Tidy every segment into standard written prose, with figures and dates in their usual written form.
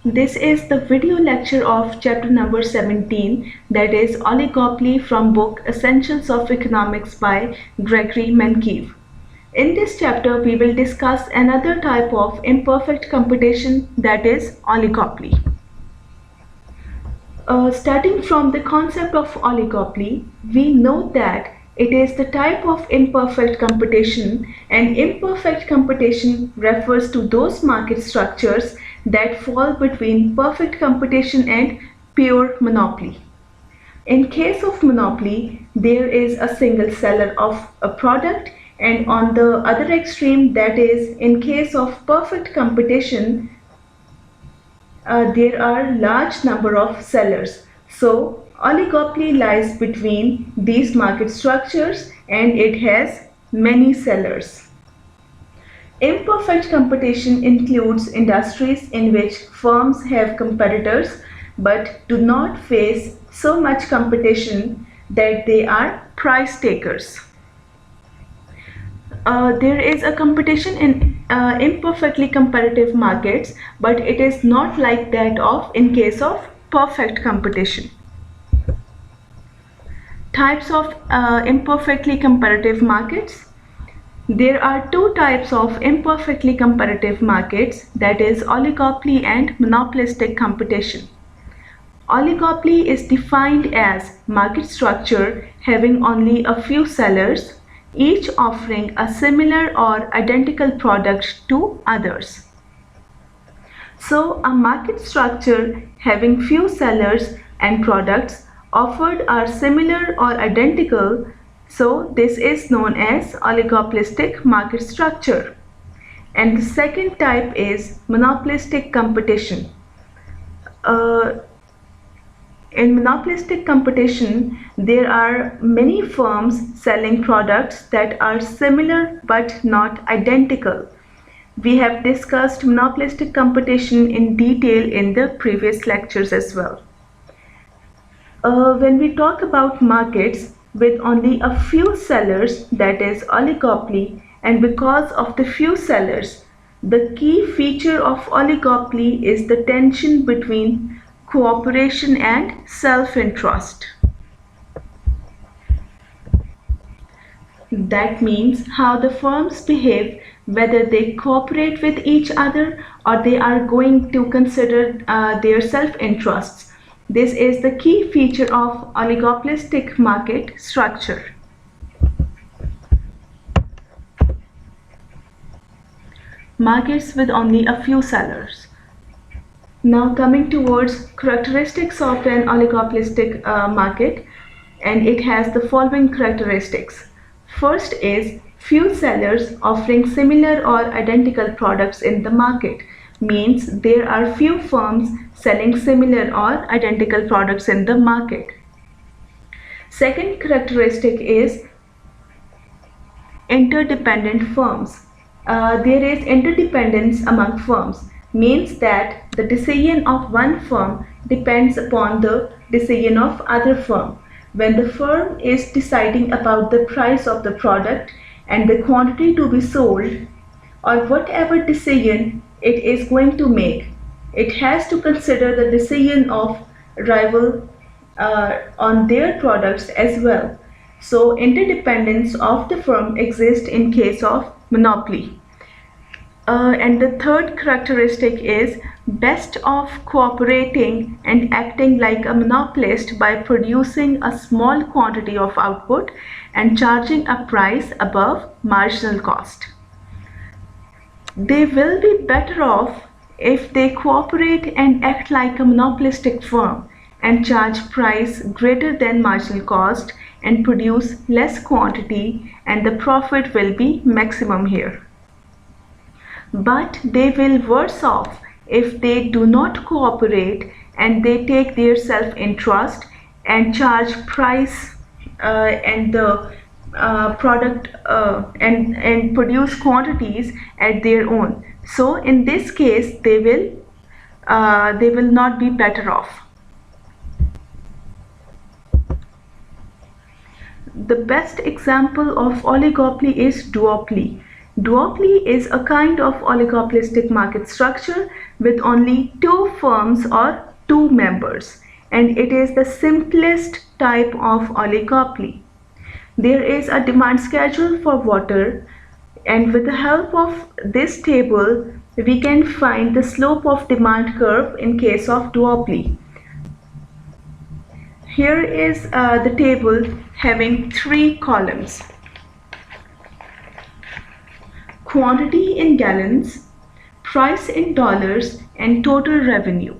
This is the video lecture of chapter number 17, that is Oligopoly, from book Essentials of Economics by Gregory Menkev. In this chapter, we will discuss another type of imperfect competition, that is oligopoly. Starting from the concept of oligopoly, we know that it is the type of imperfect competition, and imperfect competition refers to those market structures that fall between perfect competition and pure monopoly. In case of monopoly, there is a single seller of a product, and on the other extreme, that is, in case of perfect competition, there are large number of sellers. So oligopoly lies between these market structures and it has many sellers. Imperfect competition includes industries in which firms have competitors but do not face so much competition that they are price takers. There is a competition in imperfectly competitive markets, but it is not like that of in case of perfect competition. Types of imperfectly competitive markets. There are two types of imperfectly competitive markets, that is oligopoly and monopolistic competition. Oligopoly is defined as market structure having only a few sellers, each offering a similar or identical product to others. So, a market structure having few sellers and products offered are similar or identical, so this is known as oligopolistic market structure. And the second type is monopolistic competition. In monopolistic competition, there are many firms selling products that are similar but not identical. We have discussed monopolistic competition in detail in the previous lectures as well. When we talk about markets with only a few sellers, that is oligopoly, and because of the few sellers, the key feature of oligopoly is the tension between cooperation and self-interest. That means how the firms behave, whether they cooperate with each other or they are going to consider their self-interests. This is the key feature of oligopolistic market structure. Markets with only a few sellers. Now coming towards characteristics of an oligopolistic market, and it has the following characteristics. First is few sellers offering similar or identical products in the market, means there are few firms selling similar or identical products in the market. Second characteristic is interdependent firms. There is interdependence among firms, means that the decision of one firm depends upon the decision of other firm. When the firm is deciding about the price of the product and the quantity to be sold, or whatever decision it is going to make, it has to consider the decision of rival on their products as well. So interdependence of the firm exists in case of monopoly. And the third characteristic is best of cooperating and acting like a monopolist by producing a small quantity of output and charging a price above marginal cost. They will be better off if they cooperate and act like a monopolistic firm and charge price greater than marginal cost and produce less quantity, and the profit will be maximum here. But they will worse off if they do not cooperate and they take their self-interest and charge price and the product and produce quantities at their own. So in this case, they will not be better off. The best example of oligopoly is duopoly. Duopoly is a kind of oligopolistic market structure with only two firms or two members, and it is the simplest type of oligopoly. There is a demand schedule for water, and with the help of this table, we can find the slope of demand curve in case of duopoly. Here is the table having three columns: quantity in gallons, price in dollars, and total revenue.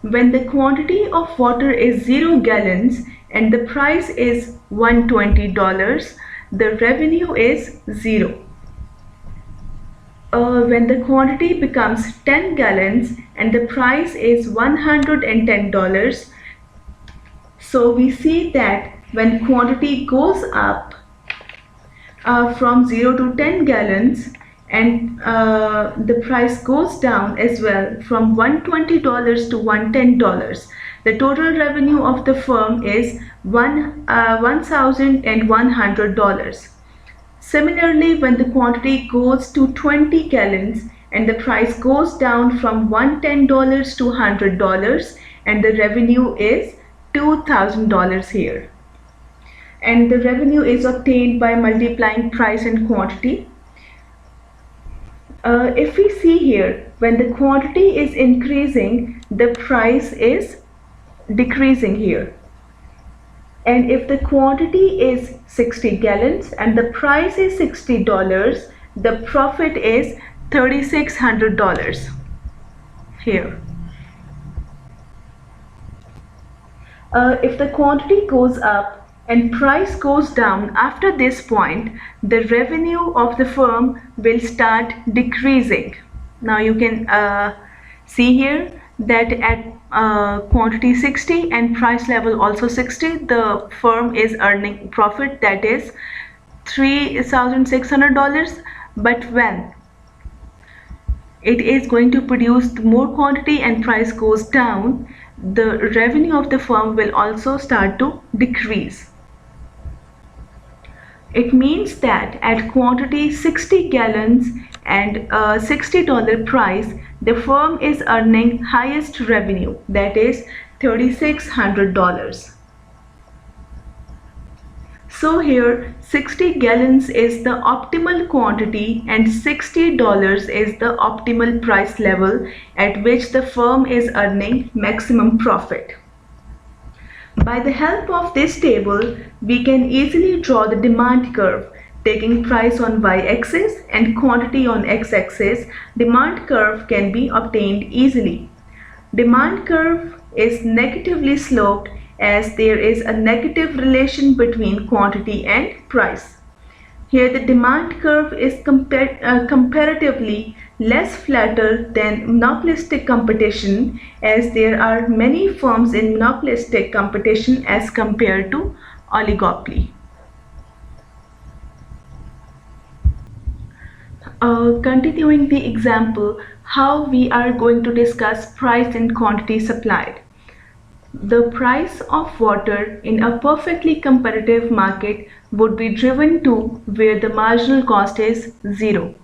When the quantity of water is 0 gallons and the price is $120, the revenue is 0. When the quantity becomes 10 gallons and the price is $110, so we see that when quantity goes up from 0 to 10 gallons and the price goes down as well from $120 to $110, the total revenue of the firm is $1,100. Similarly, when the quantity goes to 20 gallons and the price goes down from $110 to $100, and the revenue is $2,000 here. And the revenue is obtained by multiplying price and quantity. If we see here, when the quantity is increasing, the price is decreasing here. And if the quantity is 60 gallons and the price is $60, the profit is $3,600 here. If the quantity goes up and price goes down after this point, the revenue of the firm will start decreasing. Now you can see here that at quantity 60 and price level also 60, the firm is earning profit, that is $3,600. But when it is going to produce more quantity and price goes down, the revenue of the firm will also start to decrease. It means that at quantity 60 gallons and $60 price, the firm is earning highest revenue, that is $3,600. So here 60 gallons is the optimal quantity and $60 is the optimal price level at which the firm is earning maximum profit. By the help of this table, we can easily draw the demand curve. Taking price on y-axis and quantity on x-axis, demand curve can be obtained easily. Demand curve is negatively sloped as there is a negative relation between quantity and price. Here the demand curve is comparatively less flatter than monopolistic competition, as there are many firms in monopolistic competition as compared to oligopoly. Continuing the example, how we are going to discuss price and quantity supplied. The price of water in a perfectly competitive market would be driven to where the marginal cost is 0.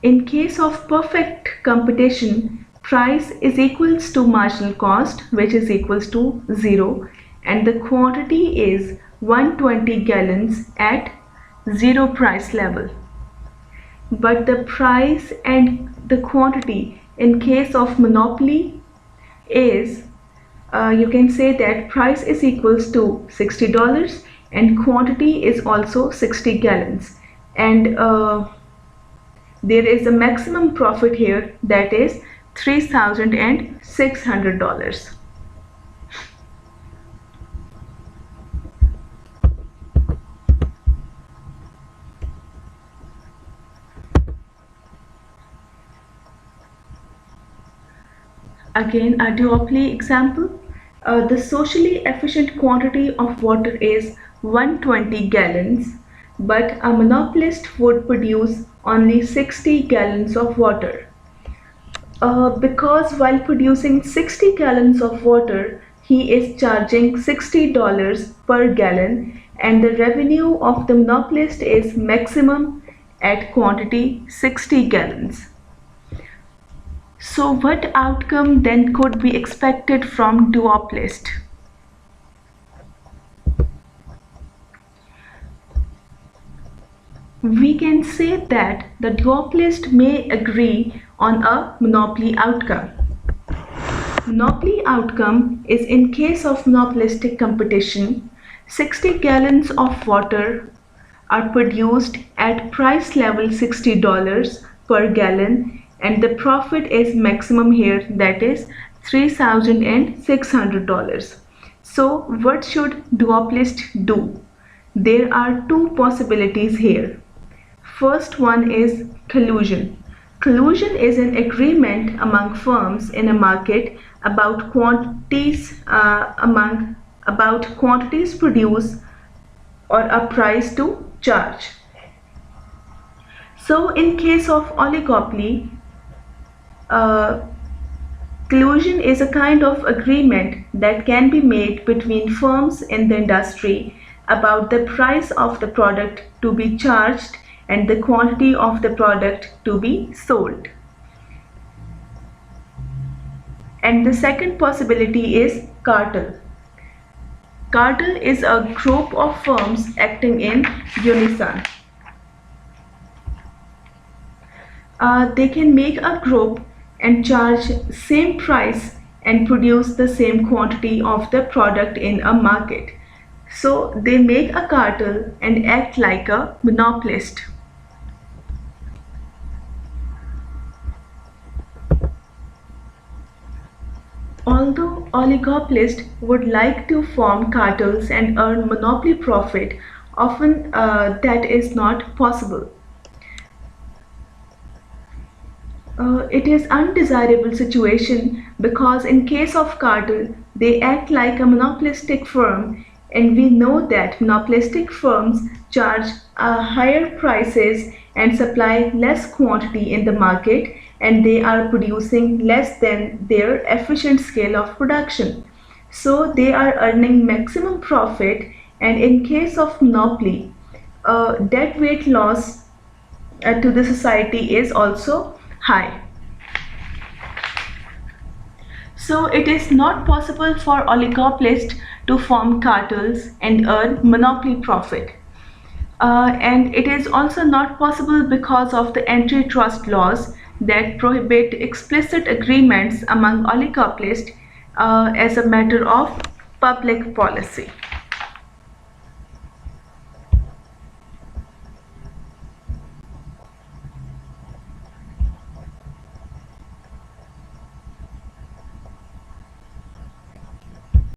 In case of perfect competition, price is equals to marginal cost, which is equals to 0, and the quantity is 120 gallons at 0 price level. But the price and the quantity in case of monopoly is, you can say that price is equals to $60 and quantity is also 60 gallons, and there is a maximum profit here, that is $3,600. Again, a duopoly example. The socially efficient quantity of water is 120 gallons, but a monopolist would produce only 60 gallons of water. Because while producing 60 gallons of water, he is charging $60 per gallon, and the revenue of the monopolist is maximum at quantity 60 gallons. So what outcome then could be expected from duopolist? We can say that the duopolist may agree on a monopoly outcome. Monopoly outcome is in case of monopolistic competition, 60 gallons of water are produced at price level $60 per gallon, and the profit is maximum here, that is $3,600. So what should duopolist do? There are two possibilities here. First one is collusion. Collusion is an agreement among firms in a market about quantities produced or a price to charge. So in case of oligopoly, collusion is a kind of agreement that can be made between firms in the industry about the price of the product to be charged and the quantity of the product to be sold. And the second possibility is cartel. Cartel is a group of firms acting in unison. They can make a group and charge same price and produce the same quantity of the product in a market. So they make a cartel and act like a monopolist. Although oligopolists would like to form cartels and earn monopoly profit, often that is not possible. It is undesirable situation because in case of cartel, they act like a monopolistic firm, and we know that monopolistic firms charge higher prices and supply less quantity in the market, and they are producing less than their efficient scale of production. So they are earning maximum profit, and in case of monopoly, deadweight loss to the society is also high. So it is not possible for oligopolists to form cartels and earn monopoly profit. And it is also not possible because of the antitrust laws that prohibit explicit agreements among oligopolists as a matter of public policy.